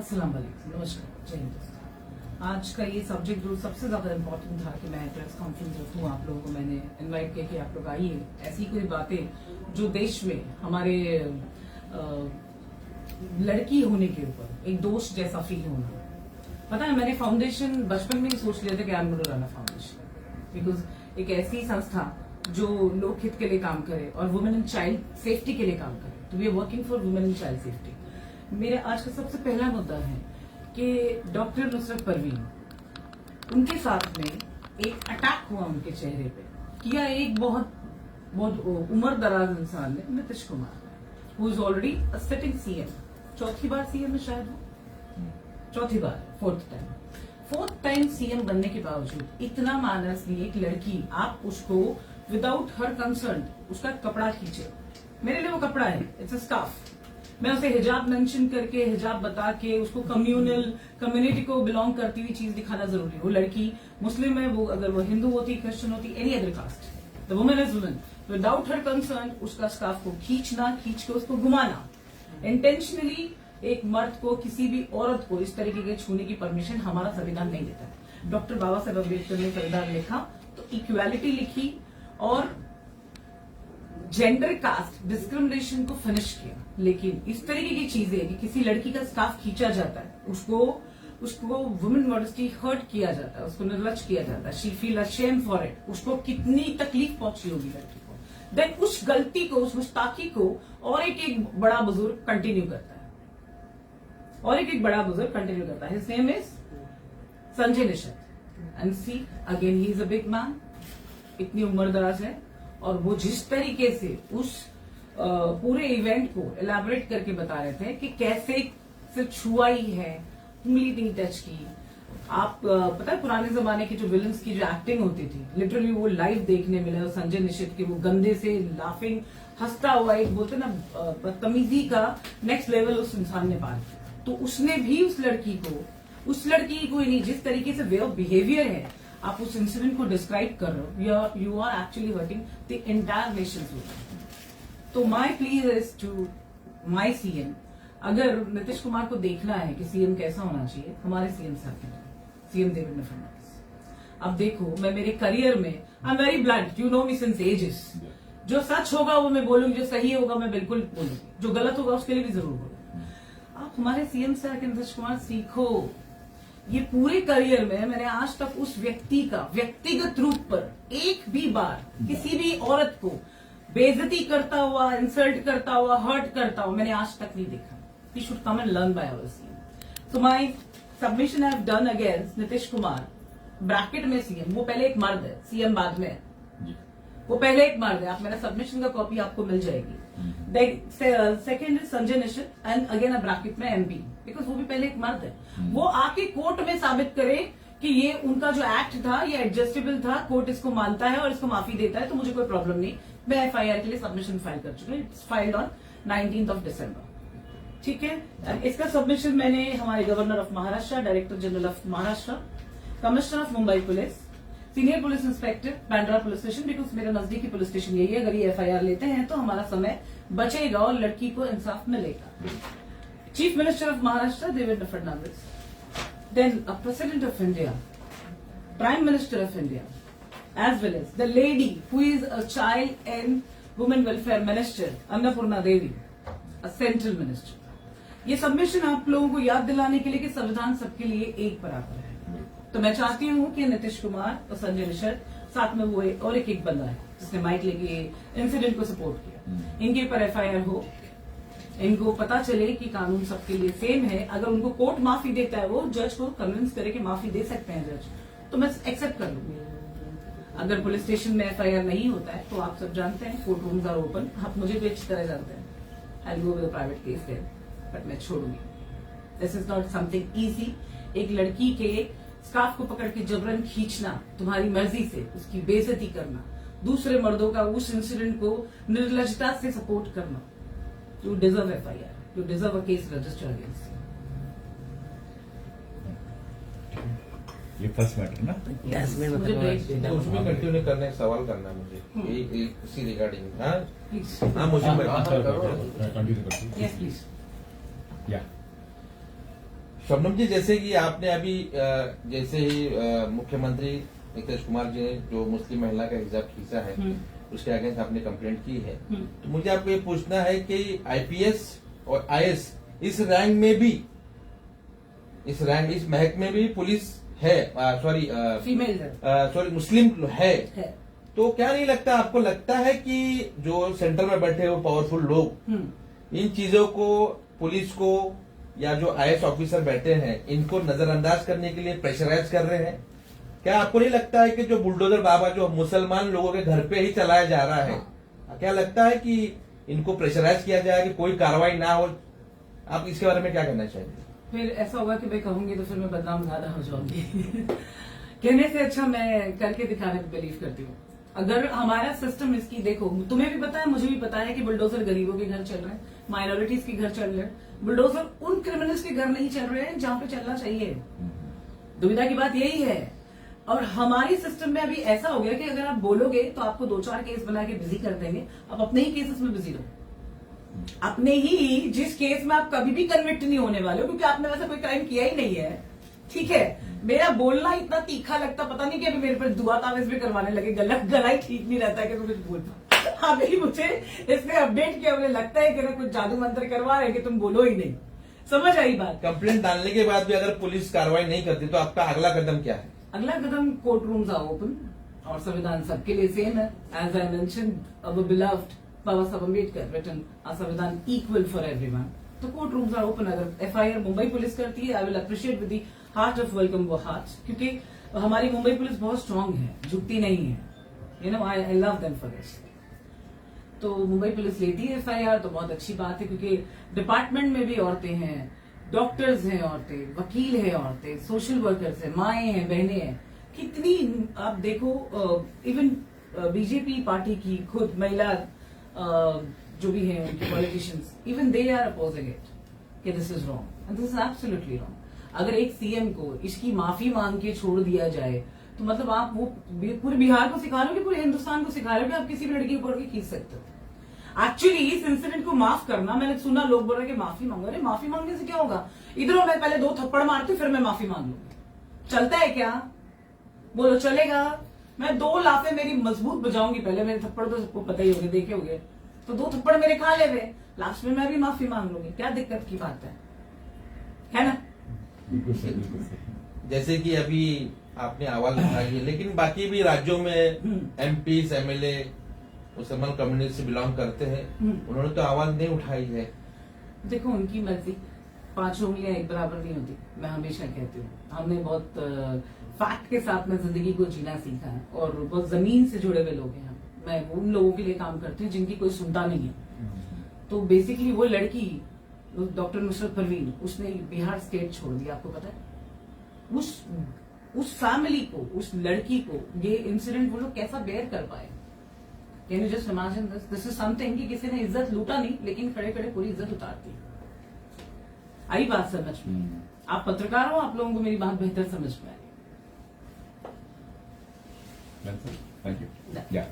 अस्सलाम वालेकुम, नमस्कार, जय हिंद। आज का ये सब्जेक्ट जो सबसे ज्यादा इम्पोर्टेंट था कि मैं प्रेस कॉन्फ्रेंस रखूं, आप लोगों को मैंने इनवाइट किया कि आप लोग आइए, ऐसी कोई बातें जो देश में हमारे लड़की होने के ऊपर एक दोष जैसा फील होना। पता है, मैंने फाउंडेशन बचपन में ही सोच लिया था कि I am going to run a foundation, because एक ऐसी संस्था जो लोकहित के लिए काम करे और वुमेन एंड चाइल्ड सेफ्टी के लिए काम करे। तो we are working for women and child safety. मेरे आज का सबसे पहला मुद्दा है कि डॉक्टर नुसरत परवीन, उनके साथ में एक अटैक हुआ उनके चेहरे पे, किया एक बहुत उम्र दराज इंसान ने, Nitish Kumar, who is already a sitting CM, चौथी बार सीएम है शायद वो, चौथी बार, फोर्थ टाइम सीएम बनने के बावजूद इतना मानस नहीं एक लड़की, आप उसको विदाउट हर कंसर्न उसका कपड़ा खींचे। मेरे लिए वो कपड़ा है, इट्स अ स्कार्फ। मैं उसे हिजाब मेंशन करके, हिजाब बता के उसको कम्युनिटी को बिलोंग करती हुई चीज दिखाना जरूरी है। वो लड़की मुस्लिम है, वो अगर वो हिंदू होती, क्रिश्चियन होती, any other caste, the woman is woman, without her concern उसका स्कार्फ को खींच के उसको घुमाना, इंटेंशनली एक मर्द को, किसी भी औरत को इस तरीके के छूने की परमिशन हमारा संविधान नहीं देता है। डॉक्टर बाबा साहेब अम्बेडकर ने संविधान लिखा तो इक्वालिटी लिखी और जेंडर कास्ट डिस्क्रिमिनेशन को फिनिश किया। लेकिन इस तरीके की चीजें कि किसी लड़की का स्कार्फ खींचा जाता है, उसको वुमेन मॉडेस्टी हर्ट किया जाता है, उसको निर्लज किया जाता है, she feel ashamed for it, उसको कितनी तकलीफ पहुंची होगी लड़की को, देन उस गलती को, उस गुस्ताखी को और एक बड़ा बुजुर्ग कंटिन्यू करता है, his name is Sanjay Nishad and see again he is a big man, इतनी उम्रदराज है और वो जिस तरीके से उस पूरे इवेंट को एलैबोरेट करके बता रहे थे कि कैसे सिर्फ छुआ ही है, उंगली नहीं टच की। आप पता है पुराने जमाने की जो विलन्स की जो एक्टिंग होती थी, लिटरली वो लाइव देखने मिला। संजय निषद के वो गंदे से लाफिंग, हंसता हुआ, एक बोलते ना बदतमीजी का नेक्स्ट लेवल उस इंसान ने पार किया। तो उसने भी उस लड़की को ही नहीं, जिस तरीके से वे ऑफ बिहेवियर है, आप उस इंसिडेंट को डिस्क्राइब कर रहे हो, you are actually hurting the entire nation. तो my please is to my CM, अगर नीतीश कुमार को देखना है कि सीएम कैसा होना चाहिए, हमारे सीएम साहब सीएम देवेंद्र फडणवीस। अब देखो, मैं मेरे करियर में I am very blunt, you know me since ages, जो सच होगा वो मैं बोलूंगी, जो सही होगा मैं बिल्कुल बोलूंगी, जो गलत होगा उसके लिए भी जरूर बोलूंगी। आप हमारे सीएम साहब के नीतीश कुमार सीखो। ये पूरे करियर में मैंने आज तक उस व्यक्ति का व्यक्तिगत रूप पर एक भी बार किसी भी औरत को बेइज्जती करता हुआ, इंसल्ट करता हुआ, हर्ट करता हुआ मैंने आज तक नहीं देखा। We should come and learn by our CM. So my submission I have done against Nitish Kumar, bracket में सीएम, वो पहले एक मर्द है, सीएम बाद में, वो पहले एक मर्द है। आप मेरा सबमिशन का कॉपी आपको मिल जाएगी। Second is Sanjay Nishad and again a bracket में एमपी, बिकॉज वो भी पहले एक मर्द है। वो आके कोर्ट में साबित करे कि ये उनका जो एक्ट था ये एडजस्टेबल था, कोर्ट इसको मानता है और इसको माफी देता है, तो मुझे कोई प्रॉब्लम नहीं। मैं एफआईआर के लिए सबमिशन फाइल कर चुकी हूँ, इट्स फाइल्ड ऑन 19 दिसंबर। ठीक है, इसका सबमिशन मैंने हमारे governor of Maharashtra, director general of Maharashtra, commissioner of Mumbai police, senior police inspector Bandra police station, because मेरा नजदीकी पुलिस स्टेशन यही है। अगर ये एफआईआर लेते हैं तो हमारा समय बचेगा और लड़की को इंसाफ मिलेगा। Chief minister of Maharashtra Devendra Fadnavis, then a president of India, prime minister of India, as well as the lady who is a child and women welfare minister, Annapurna Devi, a central minister. ये सबमिशन आप लोगों को याद दिलाने के लिए कि संविधान सबके लिए एक बराबर है। तो मैं चाहती हूँ कि नीतीश कुमार और संजय निषद, साथ में वो और एक बंदा है जिसने माइक लेके इंसिडेंट को सपोर्ट किया, इनके ऊपर एफआईआर हो, इनको पता चले कि कानून सबके लिए सेम है। अगर उनको कोर्ट माफी देता है, वो जज को कन्विंस करे कि माफी दे सकते हैं जज, तो मैं एक्सेप्ट कर लूंगी। अगर पुलिस स्टेशन में एफआईआर नहीं होता है तो आप सब जानते हैं, कोर्ट रूम्स आर ओपन, आप मुझे भी अच्छी तरह जानते हैं, I will go with a private case there, but मैं छोड़ूंगी। This is not something easy. एक लड़की के स्कार्फ को पकड़ के जबरन खींचना, तुम्हारी मर्जी से उसकी बेइज्जती करना, दूसरे मर्दों का उस इंसिडेंट को निर्लजता से सपोर्ट करना, you deserve FIR, you deserve a case register against you. ये फर्स्ट मैटर ना, तो उसमें कंटिन्यू करने का सवाल करना है मुझे, इसी रिगार्डिंग। हाँ मुझे कंटिन्यू करते हैं। Yes please. या शबनम जी, जैसे कि आपने अभी जैसे ही मुख्यमंत्री नीतीश कुमार जी ने जो मुस्लिम महिला का हिजाब खींचा है, उसके अगेंस्ट आपने कंप्लेंट की है, तो मुझे आपको ये पूछना है कि आईपीएस और आईएएस इस रैंक में भी, इस महक में भी पुलिस है, सॉरी मुस्लिम है, तो क्या नहीं लगता आपको, लगता है कि जो सेंटर में बैठे हुए पावरफुल लोग इन चीजों को, पुलिस को या जो आईएएस ऑफिसर बैठे हैं इनको नजरअंदाज करने के लिए प्रेशराइज कर रहे हैं? क्या आपको नहीं लगता है कि जो बुलडोजर बाबा जो मुसलमान लोगों के घर पे ही चलाया जा रहा है, क्या लगता है कि इनको प्रेशराइज किया जाए कि कोई कार्रवाई ना हो? आप इसके बारे में क्या कहना चाहेंगे? फिर ऐसा होगा कि मैं कहूंगी तो फिर मैं बदनाम ज्यादा हो जाऊंगी। कहने से अच्छा मैं करके दिखाने पे बिलीव करती हूँ। अगर हमारा सिस्टम इसकी देखो, तुम्हें भी पता है, मुझे भी पता है कि बुलडोजर गरीबों के घर चल रहे हैं, माइनॉरिटीज के घर चल रहे हैं, बुलडोजर उन क्रिमिनल्स के घर नहीं चल रहे हैं जहां पे चलना चाहिए। दुविधा की बात यही है। और हमारी सिस्टम में अभी ऐसा हो गया कि अगर आप बोलोगे तो आपको 2-4 केस बना के बिजी कर देंगे। आप अपने ही केसेस में बिजी रहो, अपने ही जिस केस में आप कभी भी कन्विक्ट नहीं होने वाले हो, क्योंकि आपने वैसा कोई क्राइम किया ही नहीं है। ठीक है, मेरा बोलना इतना तीखा लगता, पता नहीं कि अभी मेरे पर दुआ तावीज भी करवाने लगे, गला ही ठीक नहीं रहता है कि कुछ बोल पाऊं। अभी मुझे इसने अपडेट किया, मुझे लगता है कि ना कुछ जादू मंत्र करवा रहे कि तुम बोलो ही नहीं। समझ आई बात? कंप्लेंट डालने के बाद भी अगर पुलिस कार्रवाई नहीं करती तो आपका अगला कदम क्या है? अगला कदम, कोर्ट रूम्स आर ओपन और संविधान सबके लिए सेम है। As I mention, our beloved Baba Saheb Ambedkar written a संविधान इक्वल फॉर एवरीवन। तो कोर्ट रूम्स आर ओपन। अगर एफआईआर मुंबई पुलिस करती है, I will appreciate with the heart of welcome वो हार्ट, क्योंकि हमारी मुंबई पुलिस बहुत स्ट्रांग है, झुकती नहीं है। You know, I love them for this. तो मुंबई पुलिस लेती है एफआईआर तो बहुत अच्छी बात है, क्योंकि डिपार्टमेंट में भी औरतें हैं, डॉक्टर्स हैं औरतें, वकील हैं औरतें, सोशल वर्कर्स हैं, माएं हैं, बहनें हैं। कितनी आप देखो, इवन बीजेपी पार्टी की खुद महिला जो भी हैं उनके politicians, even they are opposing it कि this is wrong and this is absolutely wrong. अगर एक सीएम को इसकी माफी मांग के छोड़ दिया जाए तो मतलब आप वो पूरे बिहार को सिखा रहे हो कि पूरे हिंदुस्तान को सिखा रहे हो कि आप किसी भी लड़की को पकड़ के खींच सकते हो। एक्चुअली इस इंसिडेंट को माफ करना, मैंने सुना लोग बोल रहे कि माफी मांगो। अरे माफी मांगने से क्या होगा? इधरों मैं पहले 2 थप्पड़ मारती फिर मैं माफी मांग लूंगी। चलता है क्या? बोलो चलेगा? मैं 2 लाफे मेरी मजबूत बजाऊंगी। पहले मेरे थप्पड़ तो सबको पता ही होंगे, देखे होंगे, तो 2 थप्पड़ मेरे खा ले हुए, लास्ट में मैं भी माफी मांग लूंगी। क्या दिक्कत की बात है ना? जैसे कि अभी आपने आवाज उठाई है, लेकिन बाकी भी राज्यों में एमपी एमएलए मुसलमान कम्युनिटी से बिलोंग करते हैं, उन्होंने तो आवाज नहीं उठाई है। देखो, उनकी मर्जी, 5 उंगलियां एक बराबर नहीं होती। मैं हमेशा कहती हूँ, हमने बहुत फैक्ट के साथ में जिंदगी को जीना सीखा है और बहुत जमीन से जुड़े हुए लोग हैं हम। मैं उन लोगों के लिए काम करती हूँ जिनकी कोई सुनता नहीं है। तो बेसिकली वो लड़की, डॉक्टर नुसरत परवीन, उसने बिहार स्टेट छोड़ दिया। आपको पता है उस फैमिली को, उस लड़की को ये इंसिडेंट वो लोग कैसा बेयर कर पाए? Can you just imagine this? This is something कि किसी ने इज्जत लूटा नहीं, लेकिन खड़े खड़े पूरी इज्जत उतारती। आई बात समझ में? आप पत्रकार हो, आप लोगों को मेरी बात बेहतर समझ में आई। Thank you. Yeah.